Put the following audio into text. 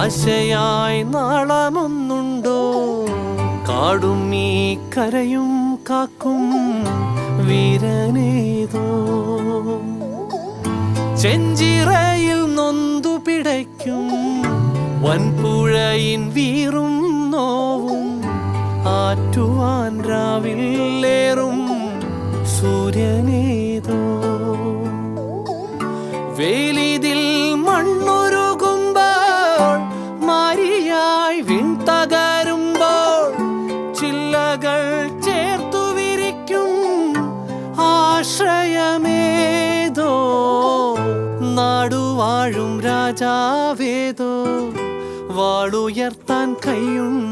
ആശയായി നാളമൊന്നുണ്ടോ? കാടും ഈ കരയും കാക്കും വീരനേതോ. ചെഞ്ചിറയിൽ നൊന്തു പിടയ്ക്കും വൻപുഴയിൻ വീറും നോവും ആറ്റുവാൻ രാവിലേറും സൂര്യനേതോ. വേലിതിൽ മണ്ണുരുകുമ്പോൾ മാരിയായി വിൺതകരുമ്പോൾ ചില്ലകൾ ചേർത്തു വിരിക്കും ആശ്രയമേതോ. നാടുവാഴും രാജാവേതോ വാളുയർത്താൻ കൈയുണ്ട്.